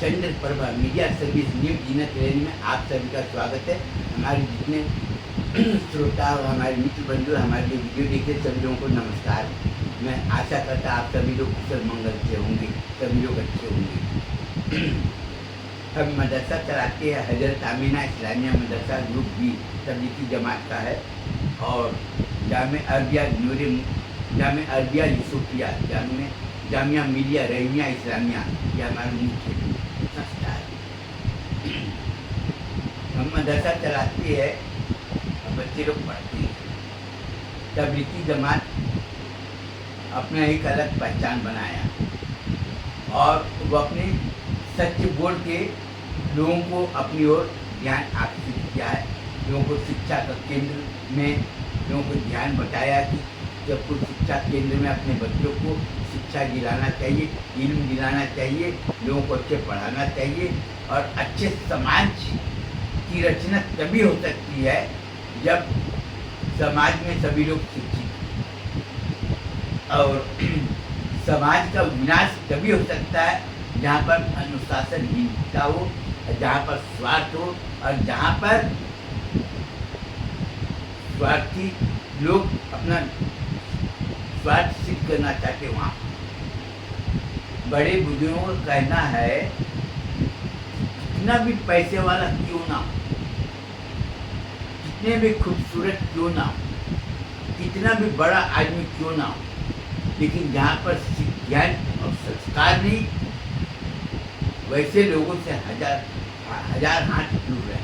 चंद्र Prabha media service news जीनत range में आप सभी का स्वागत है। हमारे जितने श्रोता और हमारे मित्र बंधु हमारे जो वीडियो देखते सभी लोगों को नमस्कार। मैं आशा करता आप सभी लोग कुशल मंगल से होंगे, सभी लोग अच्छे होंगे। हम मदरसा चलाते हैं, हजरत आमीना इस्लामिया मदरसा ग्रुप बी तबलीगी जमात का है और जामे अरबिया यूसुफिया जामिया मिलिया रहीमिया इस्लामिया, यह हमारा मुख्य संस्था है। हम मदरसा चलाते हैं और बच्चे लोग पढ़ते हैं। तबलीगी जमात अपना एक अलग पहचान बनाया और वो अपने सच्चे बोल के लोगों को अपनी ओर ध्यान आकर्षित किया है। लोगों को शिक्षा का केंद्र में लोगों को ध्यान बताया कि जब कुछ शिक्षा केंद्र में अपने बच्चों को शिक्षा दिलाना चाहिए, इल्म दिलाना चाहिए, लोगों को अच्छे पढ़ाना चाहिए और अच्छे समाज की रचना तभी हो सकती है जब समाज में सभी लोग शिक्षित और समाज का विनाश तभी हो सकता है जहाँ पर अनुशासनहीनता हो, जहाँ पर स्वार्थ हो और जहाँ पर स्वार्थी लोग अपना स्वार्थ सिद्ध करना चाहते वहाँ। बड़े बुजुर्गों का कहना है कितना भी पैसे वाला क्यों ना हो, कितने भी खूबसूरत क्यों ना हो, कितना भी बड़ा आदमी क्यों ना हो, लेकिन जहाँ पर ज्ञान और संस्कार नहीं, वैसे लोगों से हजार हाथ दूर रहे।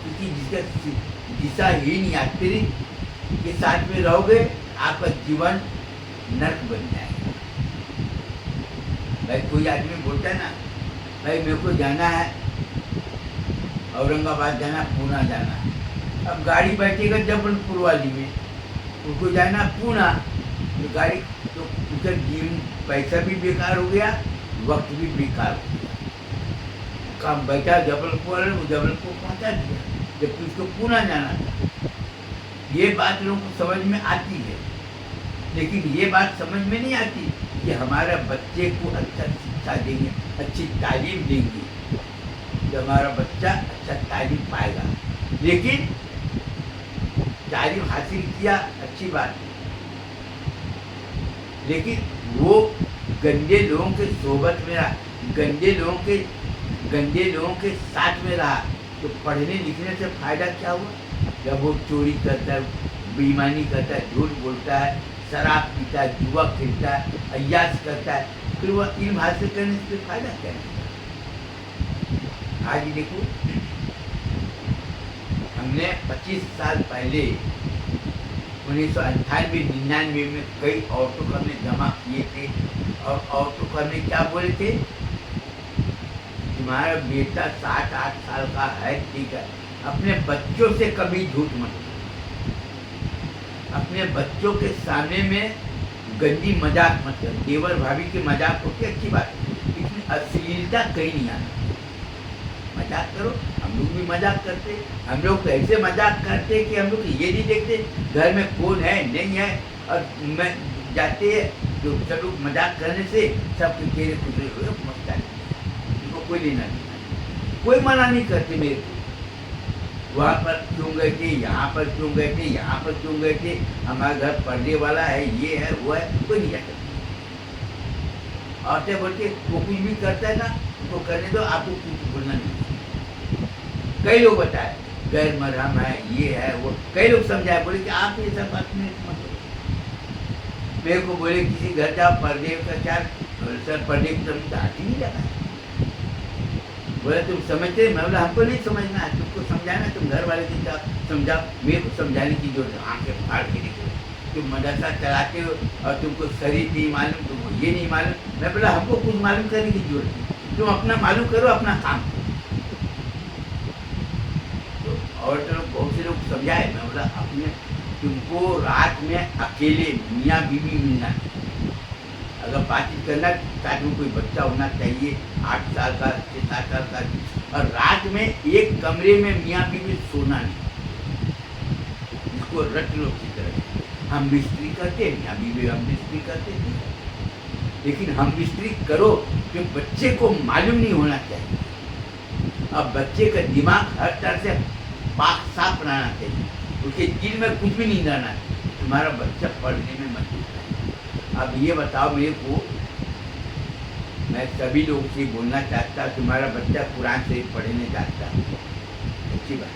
क्योंकि जिसका दिशाहीन यात्री के साथ में रहोगे आपका जीवन नर्क बन जाएगा। भाई कोई आदमी बोलता है ना, भाई मेरे को जाना है औरंगाबाद जाना, पूना जाना है। अब गाड़ी बैठेगा जबलपुर वाली में, उनको जाना पूना, तो गाड़ी तो उसका जीवन पैसा भी बेकार हो गया, वक्त भी बेकार हो गया। काम बैठा जबलपुर वाले, वो जबलपुर पहुंचा दिया जबकि उसको पूना जाना था। ये बात लोगों को समझ में आती है, लेकिन ये बात समझ में नहीं आती कि हमारा बच्चे को अच्छा शिक्षा देंगे, अच्छी तालीम देंगे तो हमारा बच्चा अच्छा तालीम पाएगा। लेकिन तालीम हासिल किया अच्छी बात है, लेकिन वो गंदे लोगों के सोबत में रहा, गंदे लोगों के साथ में रहा, तो पढ़ने लिखने से फायदा क्या हुआ? जब वो चोरी करता है, बेईमानी करता है, झूठ बोलता है, शराब पीता है, जुआ खेलता है, अय्यास करता है, फिर वह इल्म हासिल करने से फायदा क्या है? आज देखो, हमने 25 साल पहले 1998-99 में कई औरतों को हमने जमा किए थे और औरतों को हमने क्या बोले थे, तुम्हारा बेटा 7-8 साल का है, ठीक है, अपने बच्चों से कभी झूठ मत करो, अपने बच्चों के सामने में गंदी मजाक मत करो। देवर भाभी के मजाक होती अच्छी बात है, लेकिन अश्लीलता कहीं नहीं आना। मजाक करो, हम लोग भी मजाक करते, हम लोग तो ऐसे मजाक करते कि हम लोग ये नहीं देखते घर में कौन है नहीं है, और मैं जाते हैं तो सब लोग मजाक करने से सब चेहरे खुदरे हुए मस्ता है, उनको कोई लेना नहीं, कोई मना नहीं करते मेरे को। वहाँ पर क्यों गए थे, यहाँ पर क्यों गए थे, यहाँ पर क्यों गए थे, हमारा घर पढ़ने वाला है, ये है वो है, कोई नहीं जाता। आते बोलते वो कुछ भी करता है ना, उनको करने दो, आपको कुछ बोलना नहीं। कई लोग बताए गैर मरहम है, ये है वो, कई लोग समझाए, बोले कि आप ये सब बात में मत करो। मेरे को बोले किसी घर जाओ पर्दे का क्या, सर पर्दे की तरफ हाथ ही नहीं लगा। बोले तुम समझते, मैं बोला हमको नहीं समझना है, तुमको समझाना, तुम घर वाले के साथ समझाओ, मेरे को समझाने की जरूरत, आंखें फाड़ के निकलो। तुम मदरसा चलाते हो और तुमको शरीफ नहीं मालूम, तुमको ये नहीं मालूम। मैं बोला हमको कुछ मालूम करने की जरूरत नहीं, तुम अपना मालूम करो, अपना काम करो। तो और तो बहुत से लोग समझाए, मैं बोला अपने तुमको रात में अकेले मियाँ बीवी मिलना, अगर बातचीत करना साथ में कोई बच्चा होना चाहिए 8 साल का 6-7 साल का, और रात में एक कमरे में मियाँ बीवी सोना नहीं, इसको रट लो की तरह। हम मिस्त्री करते हैं, मियाँ बीवी हम मिस्त्री करते हैं, लेकिन हम रिस्ट्रिक्ट करो कि बच्चे को मालूम नहीं होना चाहिए। अब बच्चे का दिमाग हर तरह से पाक साफ रहना चाहिए, उसके दिल में कुछ भी नहीं रहना चाहिए, तुम्हारा बच्चा पढ़ने में मजबूत है। अब ये बताओ मेरे को, मैं सभी लोगों से बोलना चाहता, तुम्हारा बच्चा कुरान शरीफ पढ़ने चाहता, अच्छी बात,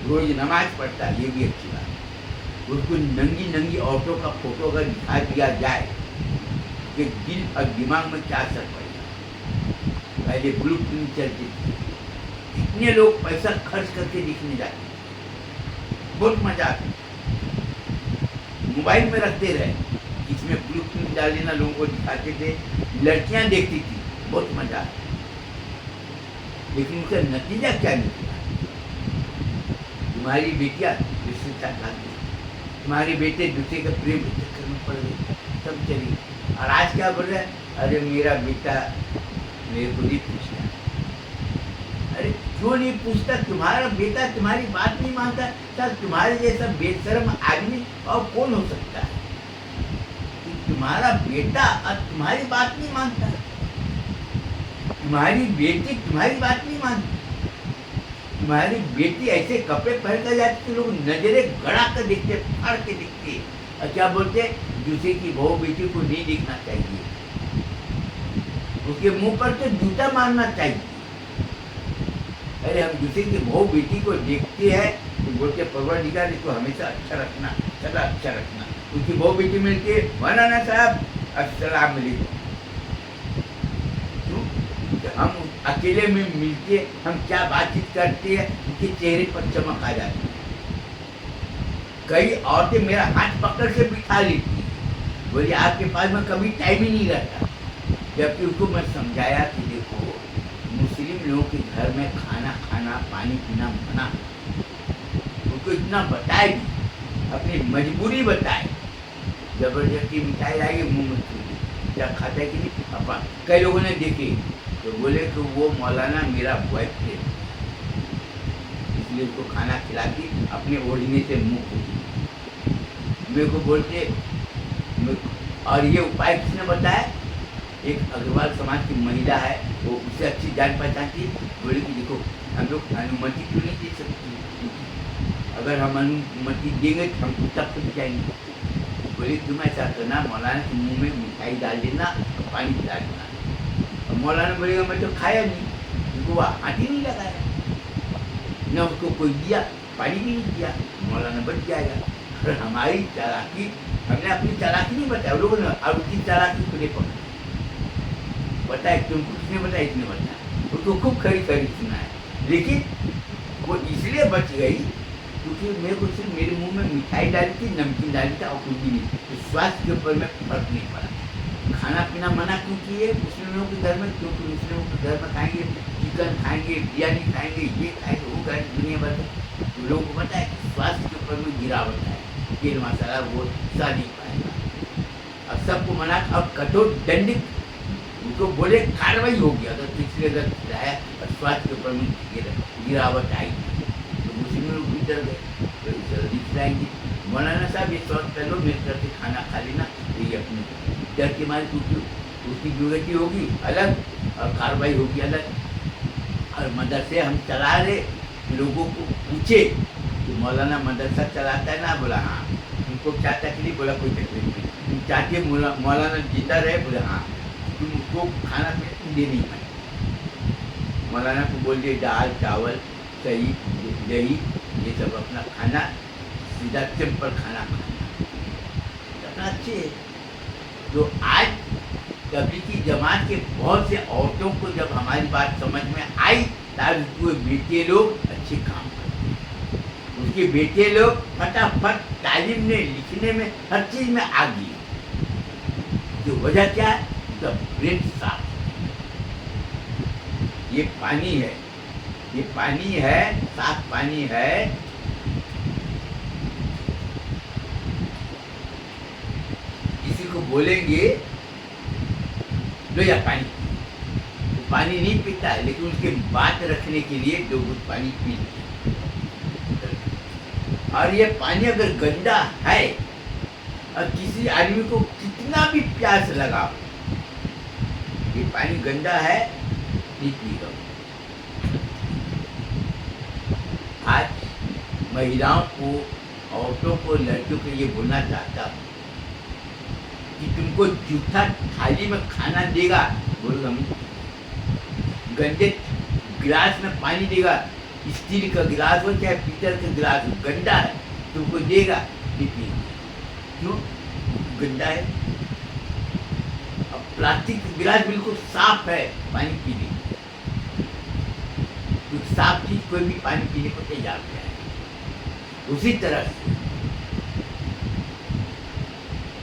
रोज नमाज पढ़ता, ये भी अच्छी बात। उसको नंगी नंगी औरतों का फोटो अगर दिखा दिया जाए कि दिल और दिमाग में क्या असर पड़ेगा। पहले ब्लू फिल्म चलती थी, कितने लोग पैसा खर्च करके दिखने जाते, बहुत मजा आता, मोबाइल में रखते रहे, इसमें ब्लू फिल्म डाल देना, लोगों को दिखाते थे, लड़कियां देखती थी, बहुत मजा आता, लेकिन उसका नतीजा क्या निकला? तुम्हारी बेटियां दूसरे साथ भाग गई, तुम्हारे बेटे दूसरे का प्रेम के चक्कर में पड़ गए, सब चली। और आज क्या बोल रहा है? अरे मेरा बेटा मेरे को नहीं पूछता। अरे क्यों नहीं पूछता? तुम्हारा बेटा तुम्हारी बात नहीं मानता, सर तुम्हारे जैसा बेशर्म आदमी और कौन हो सकता है? तुम्हारा बेटा और तुम्हारी बात नहीं मानता, तुम्हारी बेटी तुम्हारी बात नहीं मानती, तुम्हारी बेटी ऐसे कपड़े पहन कर जाती है, लोग नजरे गड़ा कर देखते, फाड़ के देखते, और क्या बोलते, दूसरे की बहू बेटी को नहीं देखना चाहिए, उसके मुंह पर तो जूता मारना चाहिए। अरे हम दूसरे की बहू बेटी को देखते हैं तो बोलते परवरदिगार इसको हमेशा अच्छा रखना, सदा अच्छा रखना। उसकी बहू बेटी मिलती है, मौलाना साहब अस्सलाम वालेकुम। हम अकेले में मिलके हम क्या बातचीत करते हैं, उनके चेहरे पर चमक आ जाती है। कई औरतें मेरा हाथ पकड़ के बिठा लेती, बोली आपके पास में कभी टाइम ही नहीं रहता। जबकि उसको मैं समझाया कि देखो मुस्लिम लोगों के घर में खाना खाना पानी पीना मना, उनको इतना बताए भी, अपनी मजबूरी बताए, जबरदस्ती मिठाई लाएगी मुंह में छूटी, क्या खाता है कि नहीं। अपन कई लोगों ने देखे तो बोले कि वो मौलाना मेरा बॉयफ्रेंड, इसलिए उसको खाना खिला के अपने ओढ़ने से मुंह खोली। मेरे को बोलते, और ये उपाय किसने बताया? एक अग्रवाल समाज की महिला है, वो उससे अच्छी जान पहचान थी, बोले कि देखो हम लोग अनुमति क्यों नहीं दे सकते, अगर हम अनुमति देंगे तो हम तब तक जाएंगे। बोले तुम ऐसा करना, मौलाना के मुँह में मिठाई डाल देना और पानी पिला देना। और मौलाना बोलेगा मैं तो खाया नहीं, उनको वह हाथ ही नहीं लगाया, न उसको कोई दिया, पानी भी नहीं दिया, मौलाना बच जाएगा। और हमारी चालाकी, हमने अपनी चालाकी नहीं बताया, लोगों ने अब उसकी चालाकी को देखो बताया, तुमको किसने बताया? इसने बताया, उसको खूब खरी खरी सुना है, लेकिन वो इसलिए बच गई क्योंकि मेरे को सिर्फ मेरे मुंह में मिठाई डाली थी, नमकीन डाली था और कुछ भी नहीं, तो स्वास्थ्य के ऊपर में फर्क नहीं पड़ा। खाना पीना मना क्यों किए मुस्लिमों के घर में? क्योंकि मुस्लिमों के घर में खाएंगे चिकन खाएंगे, बिरयानी खाएंगे, ये खाएंगे, वो खाएंगे, दुनिया भर तो लोगों को पता है कि स्वास्थ्य के ऊपर में गिरावट है, तेल मसाला वो सह नहीं पाएगा। अब सबको मना, अब कठोर दंडित उनको बोले कार्रवाई होगी अगर किसी अगर खिलाया और स्वास्थ्य के ऊपर में गिरावट आई तो मुस्लिम लोग भी डर गए, तो जल्दी खिलाएंगे। मौलाना साहब ये स्वास्थ्य पहले मेरे तरफ से खाना खा लेना, तो ये अपने डर के मारे क्योंकि उसकी ड्यूटी होगी अलग और कार्रवाई होगी अलग। और मदरसे हम चला रहे, लोगों को पूछे कि मौलाना मदरसा चलाता है ना? बोला हाँ। उनको क्या तकलीफ? बोला कोई तकलीफ नहीं। तुम चाहते मौलाना जिंदा रहे? बोले हाँ। तुम उसको खाना पीना दे नहीं पाए। मौलाना को बोल दिए दाल चावल दही दही ये सब अपना खाना, सीधा सिंपल खाना खाना अच्छे है। तो आज कभी की जमात के बहुत से औरतों को जब हमारी बात समझ में आई, तब उसके बेटे लोग अच्छे काम करते हैं, उसके बेटे लोग फटाफट तालीम में, लिखने में, हर चीज में आ गई। जो वजह क्या है? उसका ब्रेन साफ। ये पानी है, ये पानी है, साफ पानी है। किसी को बोलेंगे लो या पानी, वो पानी नहीं पीता है, लेकिन उसके बात रखने के लिए 2 घूंट पानी पी लेते। और ये पानी अगर गंदा है और किसी आदमी को कितना भी प्यास लगाओ, ये पानी गंदा है, नहीं पीगा। आज महिलाओं को, औरतों को, लड़कियों को ये बोलना चाहता हूँ कि तुमको जूठा थाली में खाना देगा, बोलो हम गंदे गिलास में पानी देगा, स्टील का गिलास हो चाहे पीतल का गिलास हो, गंदा है, तुमको देगा, नहीं पिएगा। क्यों? गंदा है। अब प्लास्टिक का गिलास बिल्कुल साफ है पानी पीने, तो साफ चीज कोई भी पानी पीने को तैयार है। उसी तरह से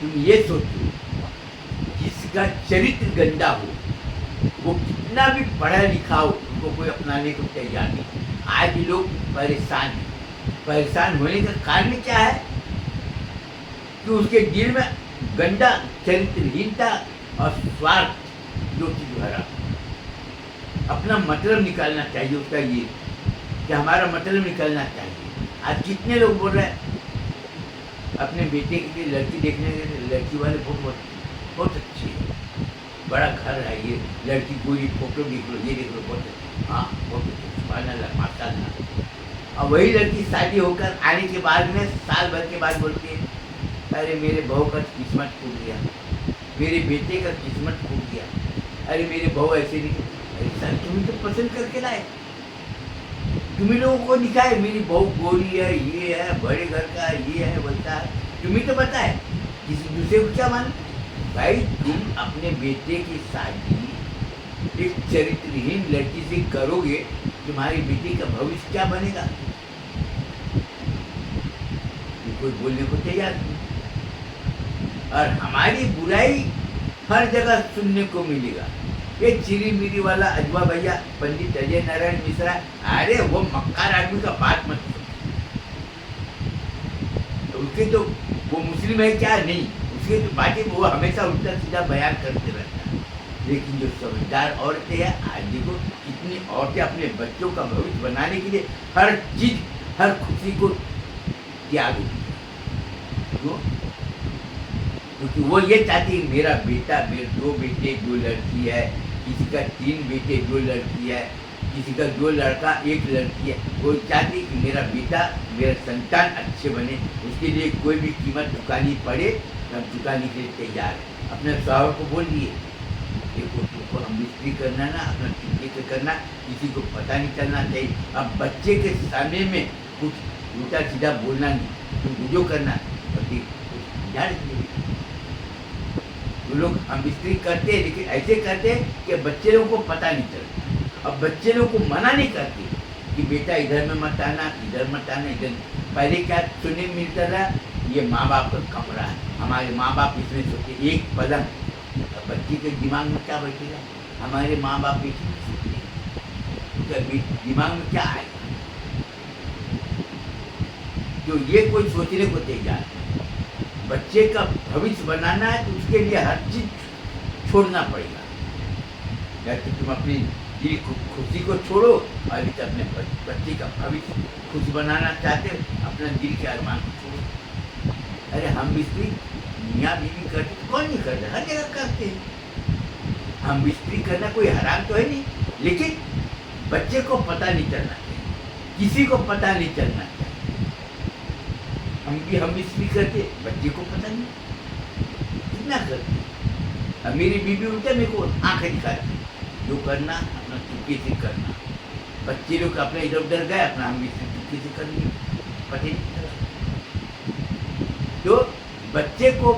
तुम ये सोचो, जिसका चरित्र गंदा हो, वो कितना भी पढ़ा लिखा हो, उनको कोई अपनाने को तैयार नहीं। आज लोग परेशान हैं। परेशान होने का कारण क्या है? कि उसके दिल में गंदा चरित्रहीनता और स्वार्थ जो चीज भरा, अपना मतलब निकालना चाहिए उसका, ये कि हमारा मतलब निकालना चाहिए। आज कितने लोग बोल रहे हैं अपने बेटे के लिए लड़की देखने के लिए, लड़की वाले बहुत अच्छी है, बड़ा घर है, ये लड़की कोई फोटो देख लो, ये देख लो, बहुत अच्छी, हाँ बहुत अच्छी, माशाल्लाह। और वही लड़की शादी होकर आने के बाद में साल भर के बाद बोलती है, अरे मेरे बहू का किस्मत टूट गया, मेरे बेटे का किस्मत टूट गया, अरे मेरे बहू ऐसे नहीं। अरे सर, तुम्हें तो पसंद करके लाए, तुम्हें लोगों को दिखाए मेरी बहू गोरी है, ये है, बड़े घर का, ये है, वैसा है, तुम्हें तो पता है, किसी दूसरे को क्या मानो? भाई तुम अपने बेटे की शादी एक चरित्रहीन लड़की से करोगे, तुम्हारे बेटे का भविष्य क्या बनेगा? कोई बोलने को तैयार नहीं। और हमारी बुराई हर जगह सुनने को मिलेगा। ये चिरी मिरी वाला अजवा भैया, पंडित अजय नारायण मिश्रा, अरे वो मक्कार आदमी का बात मत तो उसके तो वो मुस्लिम है क्या? नहीं, उसके तो बातें वो हमेशा उल्टा सीधा बयान करते रहता है। लेकिन जो समझदार औरतें हैं, आज देखो कितनी औरतें अपने बच्चों का भविष्य बनाने के लिए हर चीज, हर खुशी को त्याग देती है। क्यों? क्योंकि वो ये चाहती है मेरा बेटा, मेरे 2 बेटे 2 लड़की है, किसी का 3 बेटे 2 लड़की है, किसी का 2 लड़का 1 लड़की है। वो चाहती है कि मेरा बेटा, मेरा संतान अच्छे बने, उसके लिए कोई भी कीमत चुकानी पड़े, हम चुकाने के लिए तैयार है। अपने शौहर को बोल दिए, देखो तुमको हम मिस्त्री करना ना, अपना तरीके से करना, किसी को पता नहीं चलना चाहिए। अब बच्चे के सामने में कुछ उल्टा सीधा बोलना नहीं, तुम जो करना जान वो लोग हम मिस्त्री करते हैं, लेकिन ऐसे करते हैं कि बच्चे लोगों को पता नहीं चलता। अब बच्चे लोगों को मना नहीं करते कि बेटा इधर में मत आना, इधर मत आना, इधर। पहले क्या सुनने मिलता था, ये माँ बाप का कमरा है, हमारे माँ बाप इसमें सोते, एक पलंग। बच्चे के दिमाग में क्या बैठेगा? हमारे माँ बाप इसमें सोते, दिमाग में क्या आएगा? तो ये कोई सोचने को तैयार है। बच्चे का भविष्य बनाना है तो उसके लिए हर चीज छोड़ना पड़ेगा। या तो तुम अपनी दिल को खुशी को छोड़ो, और अपने बच्चे का भविष्य खुश बनाना चाहते हो, अपना दिल के अरमान को छोड़ो। अरे हम मिस्त्री मियाँ बीवी करते तो कौन नहीं करते? हर जगह करते हैं। हम मिस्त्री करना कोई हराम तो है नहीं, लेकिन बच्चे को पता नहीं चलना चाहिए, किसी को पता नहीं चलना चाहिए। हम मिस्त्री करते, बच्चे को पता नहीं कितना करते। अब मेरी बीवी उल्टा मेरे को आंखें दिखाती, जो करना अपना चुपके से करना। बच्चे लोग अपने इधर उधर गए, अपना हम मिस्त्री चुपके से कर लिए, पता नहीं चला। तो बच्चे को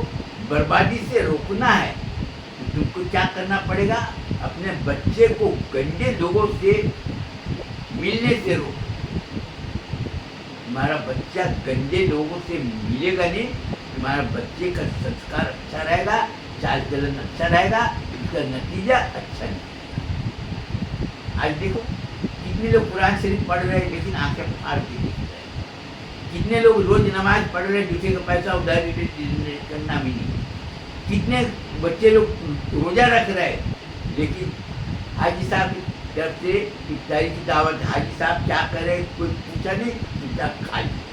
बर्बादी से रोकना है तो तुमको क्या करना पड़ेगा? अपने बच्चे को गंदे लोगों से मिलने से रोको। तुम्हारा बच्चा गंदे लोगों से मिलेगा नहीं, तुम्हारा बच्चे का संस्कार अच्छा रहेगा, चाल चलन अच्छा रहेगा, उसका नतीजा अच्छा निकलेगा। आज देखो कितने लोग कुरान शरीफ पढ़ रहे हैं लेकिन आंखें फाड़ के देख रहे हैं। कितने लोग रोज नमाज पढ़ रहे हैं, दूसरे का पैसा उधार करना भी नहीं। कितने बच्चे लोग रोजा रख रहे हैं, लेकिन हाजी साहब जब से इफ्तारी की दावत, हाजी साहब क्या करे कोई पूछा नहीं, चुपचाप खा लिया।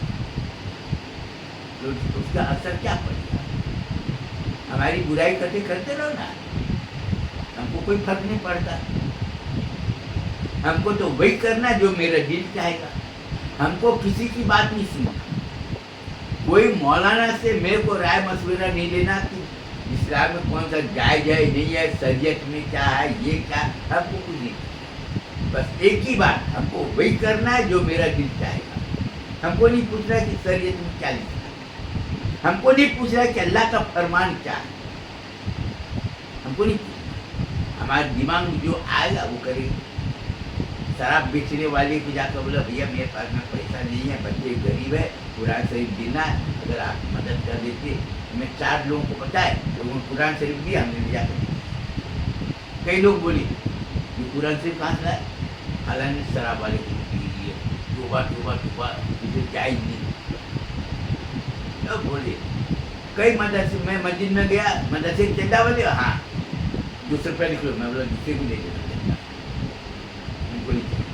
तो उसका असर क्या पड़ेगा? हमारी बुराई करते करते रहो ना, हम हमको कोई फर्क नहीं पड़ता। हमको तो वही करना जो मेरा दिल चाहेगा। हमको किसी की बात नहीं सुनना। कोई मौलाना से मेरे को राय मशवरा नहीं लेना कि इस्लाम में कौन सा जायज है नहीं है, शरीयत में क्या है, ये क्या, हमको कुछ नहीं। बस एक ही बात, हमको वही करना है जो मेरा दिल चाहेगा। हमको नहीं पूछ रहा कि शरीयत में क्या लिखा है, हमको नहीं पूछ रहा कि अल्लाह का फरमान क्या है, हमको नहीं पूछना। हमारे दिमाग में जो आएगा वो करेंगे। शराब बेचने वाले को जाकर बोला भैया मेरे पास में पैसा नहीं है, बच्चे गरीब है, कुरान शरीफ देना है, अगर आप मदद कर देते। मैं 4 लोगों को पता है तो उन्होंने कुरान शरीफ दिया, हमने ले जाकर। कई लोग बोले ये कुरान शरीफ कहाँ से लाए, हालांकि शराब वाले को दी है, तोबा तोबा तोबा, इसे जायज नहीं। तो बोले कई मदरसे, मैं मस्जिद में गया, मदरसे की चंदा बोले हाँ 200 रुपये निकलो, मैं बोला दूसरे को ले देना चंदा, उनको नहीं चाहिए।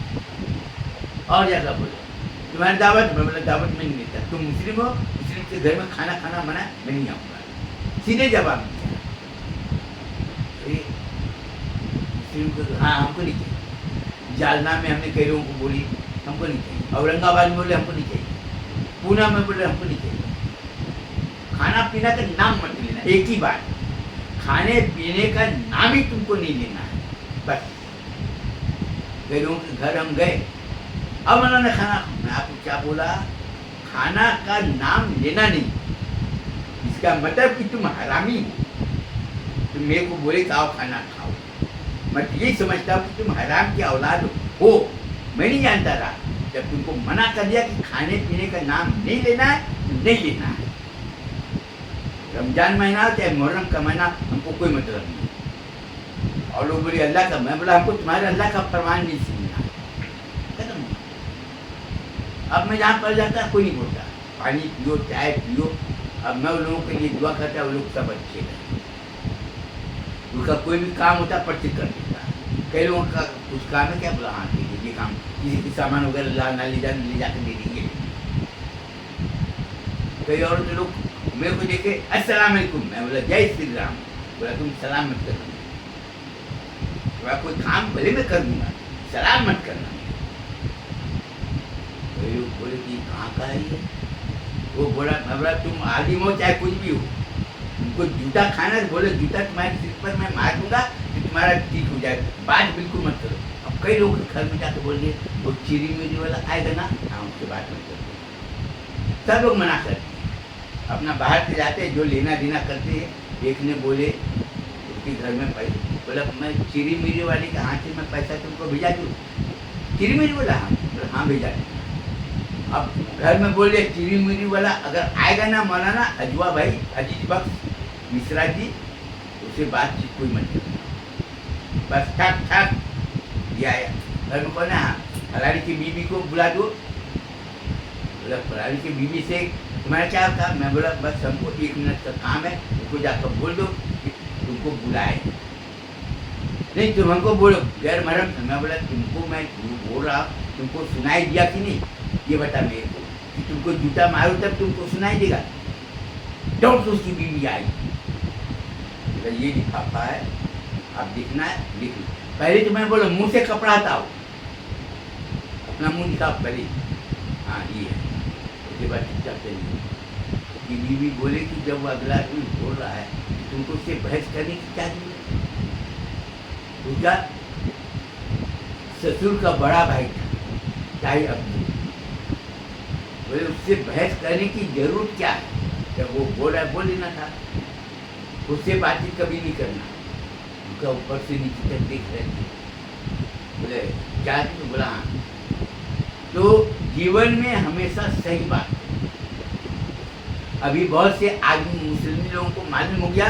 और ज्यादा बोले तुम्हारी दावत, मैं बोला दावत में नहीं लेता, तुम मुस्लिम हो, मुस्लिम के घर में खाना खाना मना, मैं नहीं आऊँगा। सीधे जवाब दिया। मुस्लिम को हाँ हमको नहीं चाहिए। जालना में हमने कई लोगों को बोली हमको नहीं चाहिए, औरंगाबाद में बोले हमको नहीं चाहिए, पूना में बोले हमको नहीं चाहिए। खाना पीना का नाम मत लेना, एक ही बात, खाने पीने का नाम ही तुमको नहीं लेना है बस। कई लोगों के घर हम गए, अब उन्होंने खाना, मैं आपको क्या बोला, खाना का नाम लेना नहीं, इसका मतलब कि तुम हरामी हो। तुम मेरे को बोले खाओ खाना खाओ, मैं यही समझता हूँ कि तुम हराम की औलाद हो। मैं नहीं जानता रहा, जब तुमको मना कर दिया कि खाने पीने का नाम नहीं लेना है तो नहीं लेना है। रमजान महीना हो चाहे मुहर्रम का महीना, हमको कोई मतलब नहीं। और लोग बोले अल्लाह का, मैं बोला हमको तुम्हारे अल्लाह का फरमान नहीं सुनना, खत्म। अब मैं जहाँ पर जाता कोई नहीं बोलता पानी पियो चाय पियो। अब मैं उन लोगों के लिए दुआ करता, वो लोग सब अच्छे हैं, उनका कोई भी काम होता पर्ची कर देता। कई लोगों का कुछ काम है क्या, बोला हाँ ठीक है ये काम, किसी की सामान वगैरह ना ले जाकर दे देंगे। कई और तो लोग मेरे को देखे अस्सलाम वालेकुम, मैं बोला जय श्री राम, बोला तुम सलाम मत करना, बोला कोई काम भले मैं कर दूंगा, सलाम मत करना। कई लोग बोले कि कहाँ का है ये, वो बोला, मैं बोला तुम आलिम हो चाहे कुछ भी हो, तुमको जूता खाना है, बोले जूता तुम्हारे सिर पर मैं मार दूंगा कि तुम्हारा ठीक हो जाए, बात बिल्कुल मत करो। अब कई लोग घर में जाकर बोल दिए वो चिरी मिरी वाला आएगा ना, हाँ उससे बात मत करो। सब लोग मना करते हैं, अपना बाहर से जाते जो लेना देना करते हैं। एक ने बोले उसके घर में पैसे, बोला मैं चिरी मिरी वाली के हाथ से मैं पैसा तुमको भेजा दूँ, चिरी मिरी बोला हाँ भेजा दूँ। अब घर में बोले चिरी मिरी वाला अगर आएगा ना मौलाना अजवा भाई अजीज बख्श मिश्रा जी, उससे बातचीत कोई मत करना, बस ठक ठक ये आया। घर में कौन है, हाँ फलानी की बीवी को बुला दो, बोला फलानी की बीवी से तुम्हारा क्या था, मैं बोला बस हमको 1 मिनट का काम है, उनको जाकर बोल दो कि तुमको बुलाए। नहीं तुम हमको बोलो गैर महरम, मैं बोला तुमको मैं बोल रहा, तुमको सुनाई दिया कि नहीं ये बता मेरे को, कि तुमको जूता मारो तब तुमको सुनाई देगा। दौड़ तो उसकी बीवी आई, बोला ये लिफाफा है, आप देखना है लिख लो। पहले तो मैं बोला मुँह से कपड़ा हटाओ, अपना मुँह दिखाओ पहले, हाँ ये है, उसके बाद चुपचाप चलिए। कि बीवी बोले कि जब वो अगला आदमी बोल रहा है तुमको उससे बहस करने की क्या जरूरत है। उसका ससुर का बड़ा भाई था चाहे अब्दुल, बोले उससे बहस करने की जरूरत क्या है, जब वो बोल रहा है बोल लेना था, उससे बातचीत कभी नहीं करना। उनका ऊपर से नीचे तक देख रहे थे, बोले क्या थी, तो बोला हाँ। तो जीवन में हमेशा सही बात। अभी बहुत से आदमी मुस्लिम लोगों को मालूम हो गया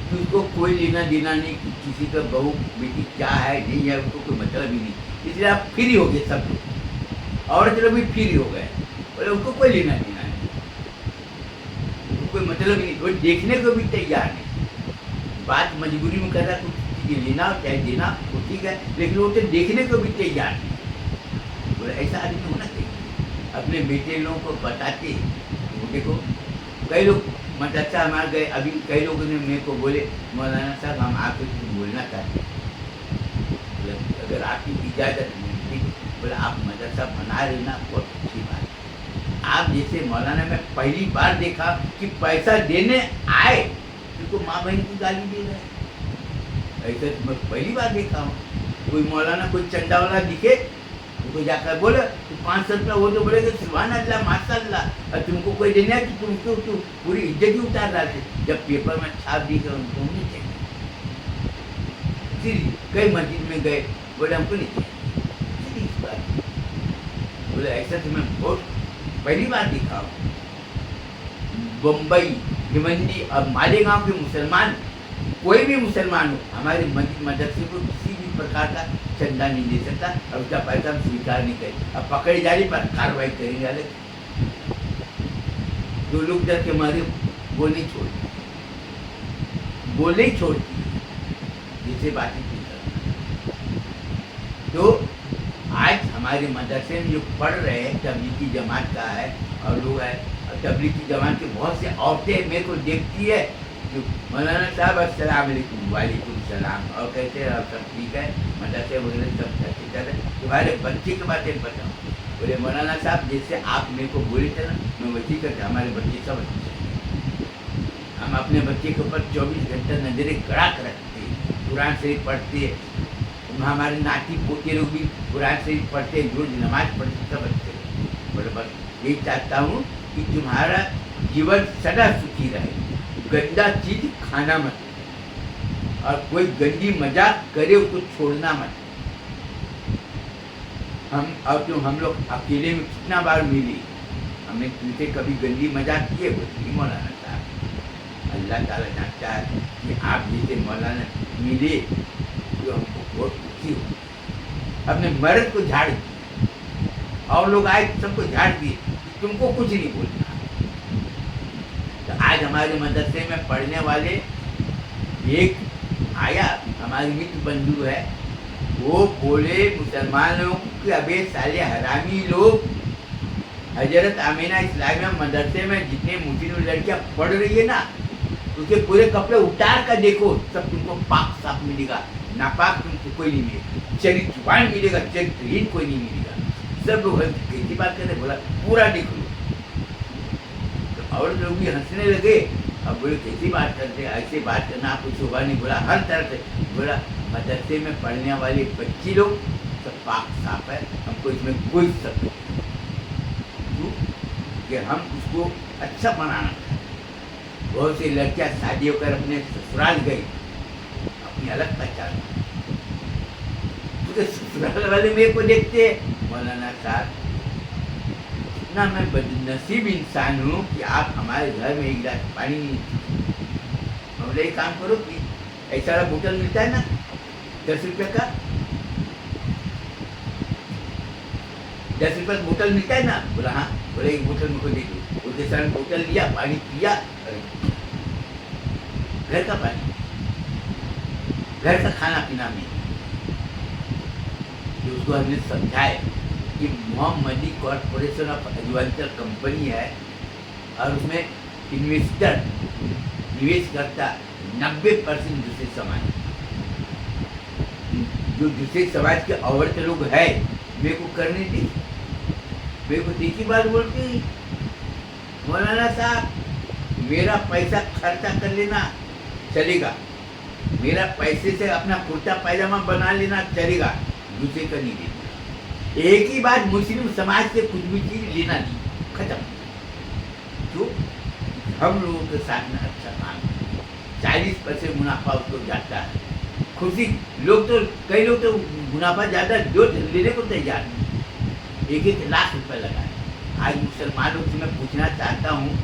कि उसको कोई लेना देना नहीं, किसी का बहू बेटी क्या है नहीं है उसको कोई मतलब ही नहीं, इसलिए आप फ्री हो गए सब लोग, औरत लोग भी फ्री हो गए, बोले उसको कोई लेना देना नहीं, उसको कोई मतलब ही नहीं, वो देखने को भी तैयार नहीं। बात मजबूरी में कर रहा कुछ चीज़ें लेना हो चाहे देना वो ठीक है, लेकिन वो तो देखने को भी तैयार नहीं। बोले ऐसा आदमी होना चाहिए, अपने बेटे लोगों को बताते वो देखो। कई लोग मदरसा हमारे गए, अभी कई लोगों ने मेरे को बोले मौलाना साहब हम आपसे कुछ बोलना चाहते हैं, बोला अगर आपकी इजाज़त मिलती, बोला आप मदरसा बना रहे ना, बहुत अच्छी बात है। आप जैसे मौलाना में पहली बार देखा कि पैसा देने आए तो माँ बहन की गाली दे रहे हैं, ऐसा तो मैं पहली बार देखा हूँ। कोई मौलाना कोई चंदा वाला दिखे उनको जाकर बोले तो 500 रुपया, वो तो बोलेगा सुभान अल्लाह माशाअल्लाह, और तुमको कोई देने आए तो तुमको तो पूरी इज्जत ही उतार रहा थे। जब पेपर में छाप दी तो उनको नहीं चाहिए। फिर कई मस्जिद में गए, बोले हमको नहीं चाहिए इस बात, बोले ऐसा तो मैं बहुत पहली बार देखा हूँ। बम्बई, भिवंडी और मालेगांव के मुसलमान, कोई भी मुसलमान हो, हमारे मस्जिद मदरसे को किसी भी प्रकार का चंदा नहीं दे सकता और उसका पैसा हम स्वीकार नहीं करें। अब पकड़े जाने पर कार्रवाई करेंगे अलग। जो लोग डर के मारे बोलने छोड़ती जिसे बातें की करना। तो आज हमारे मदरसे में जो पढ़ रहे हैं तबलीगी जमात का है और लोग है, तबलीगी जमात के बहुत से औरतें मेरे को देखती है जो मौलाना साहब अस्सलाम वालेकुम, वालेकुम सलाम, और कहते हैं आप सब ठीक है, मदरसे वगैरह सब अच्छी तरह। तुम्हारे बच्चे की बातें बताओ, बोले मौलाना साहब जैसे आप मेरे को बोले थे ना, मैं वैसे करते, हमारे बच्चे सब अच्छे हैं। हम अपने बच्चे के ऊपर 24 घंटा नजरें गड़ा कर रखते हैं, कुरान शरीफ पढ़ते हैं, हमारे नाती पोते लोग भी कुरान शरीफ पढ़ते हैं, रोज नमाज पढ़ते, सब अच्छे। बोले बस यही चाहता हूँ कि तुम्हारा जीवन सदा सुखी रहे, गंदा चीज खाना मत, और कोई गंदी मजाक करे उसको छोड़ना मत। हम लोग अकेले में कितना बार मिले, हमने तुमसे कभी गंदी मजाक किए? बोली मौलाना साहब अल्लाह ताला जानता है कि आप जैसे मौलाना मिले तो हमको बहुत खुशी हो। अपने मर्द को झाड़ दिया और लोग आए सबको झाड़ दिए, तुमको कुछ नहीं बोलना। तो आज हमारे मदरसे में पढ़ने वाले एक आया, हमारे मित्र बंधु है, वो बोले मुसलमान लोगों कि अबे साले हरामी लोग, हजरत आमीना इस्लामिया मदरसे में जितने मुस्लिम लड़कियां पढ़ रही है ना, उसके पूरे कपड़े उतार कर देखो, सब तुमको पाक साफ मिलेगा, नापाक तुमको कोई नहीं मिलेगा, चरित्रवान मिलेगा, चरित्रहीन कोई नहीं मिलेगा। सब लोग कैसी बात करते, बोला पूरा देख लो। तो और लोग भी हंसने लगे। अब बोले कैसी बात करते, ऐसे बात करना आपको शोभा नहीं। बोला हर तरह से, बोला मदरसे में पढ़ने वाले बच्ची लोग सब पाक साफ है, हमको इसमें कोई शक नहीं कि हम उसको अच्छा बनाना है। बहुत सी लड़कियां शादी होकर अपने ससुराल गई, अपनी अलग पहचान, तो ससुराल वाले मेरे को देखते मौलाना साहब इतना मैं बदनसीब इंसान हूँ कि आप हमारे घर में एक गिलास पानी नहीं। बोले एक काम करो कि ऐसा वाला बोतल मिलता है ना 10 रुपये का, 10 रुपये का बोतल मिलता है ना। बोला हाँ। बोले एक बोतल मुझको दे दो। उसके साथ बोतल लिया, पानी पिया, घर का पानी, घर का खाना पीना में। तो उसको हमने समझाए कि मोहम्मदी कॉर्पोरेशन ऑफ एग्रीकल्चर कंपनी है और उसमें इन्वेस्टर निवेश करता 90% दूसरे समाज, जो दूसरे समाज के औरत लोग है मेरे को करने दी। मेरे को देखी बात बोलती मौलाना साहब मेरा पैसा खर्चा कर लेना चलेगा, मेरा पैसे से अपना कुर्ता पैजामा बना लेना चलेगा, दूसरे का नहीं देना। एक ही बात मुस्लिम समाज से कुछ भी चीज लेना नहीं, खत्म। तो हम लोगों के साथ में अच्छा काम, 40% मुनाफा उसको जाता है। खुशी लोग तो, कई लोग तो मुनाफा ज्यादा जो लेने को तैयार नहीं, 1-1 लाख रुपए लगाए। आज मुसलमानों से मैं पूछना चाहता हूँ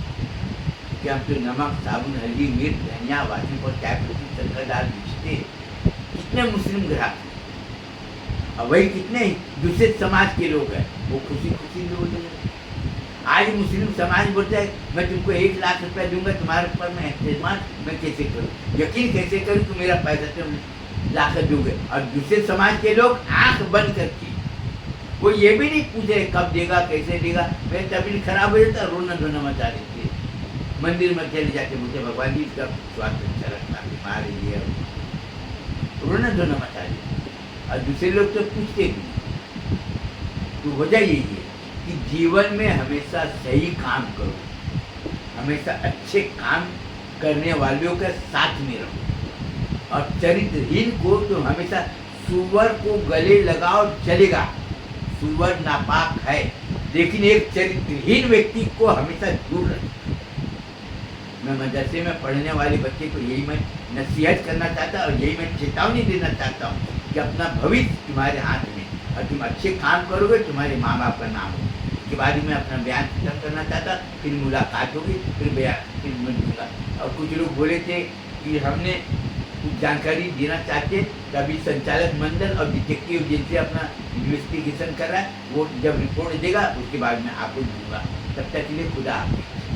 कि हम तो नमक, साबुन, हल्दी, मिर्च, धनिया, वाशिंग और चाय पत्ती, शक्कर, दाल बेचते, कितने मुस्लिम ग्राहक हैं और वही कितने दूसरे समाज के लोग हैं, वो खुशी खुशी लोग हैं। आज मुस्लिम समाज बोलता है मैं तुमको 1 लाख रुपया दूंगा, तुम्हारे ऊपर मैं एहतमाद मैं कैसे करूँ, यकीन कैसे करूँ कि मेरा पैसा तुम लाकर दोगे। और दूसरे समाज के लोग आंख बंद करके, वो ये भी नहीं पूछे कब देगा, कैसे देगा। मेरी तबीयत खराब हो जाता, रोना धोना मचा देते, मंदिर में चले जाते, मुझे भगवान जी इसका स्वास्थ्य अच्छा रखना, बीमार है, रोना धोना मचा देते। और दूसरे लोग तो पूछते भी नहीं। तो वजह यही है कि जीवन में हमेशा सही काम करो, हमेशा अच्छे काम करने वालों के साथ में रहो। और चरित्रहीन को तो हमेशा सुअर को गले लगाओ चलेगा, सुअर नापाक है, लेकिन एक चरित्रहीन व्यक्ति को हमेशा दूर रखें। मैं मदरसे में पढ़ने वाले बच्चे को यही मैं नसीहत करना चाहता और यही मैं चेतावनी देना चाहता हूँ कि अपना भविष्य तुम्हारे हाथ में, और तुम अच्छे काम करोगे तुम्हारे माँ बाप का नाम होगा। इसके बाद ही मैं अपना बयान खत्म करना चाहता, फिर मुलाकात होगी, फिर बयान फिर मिलूंगा। और कुछ लोग बोले थे कि हमने कुछ जानकारी देना चाहते, तभी संचालक मंडल और डिटेक्टिव एजेंसी अपना इन्वेस्टिगेशन कर रहा है, वो जब रिपोर्ट देगा उसके बाद मैं आपको दूंगा। तब तक के लिए खुदा हाफिज़।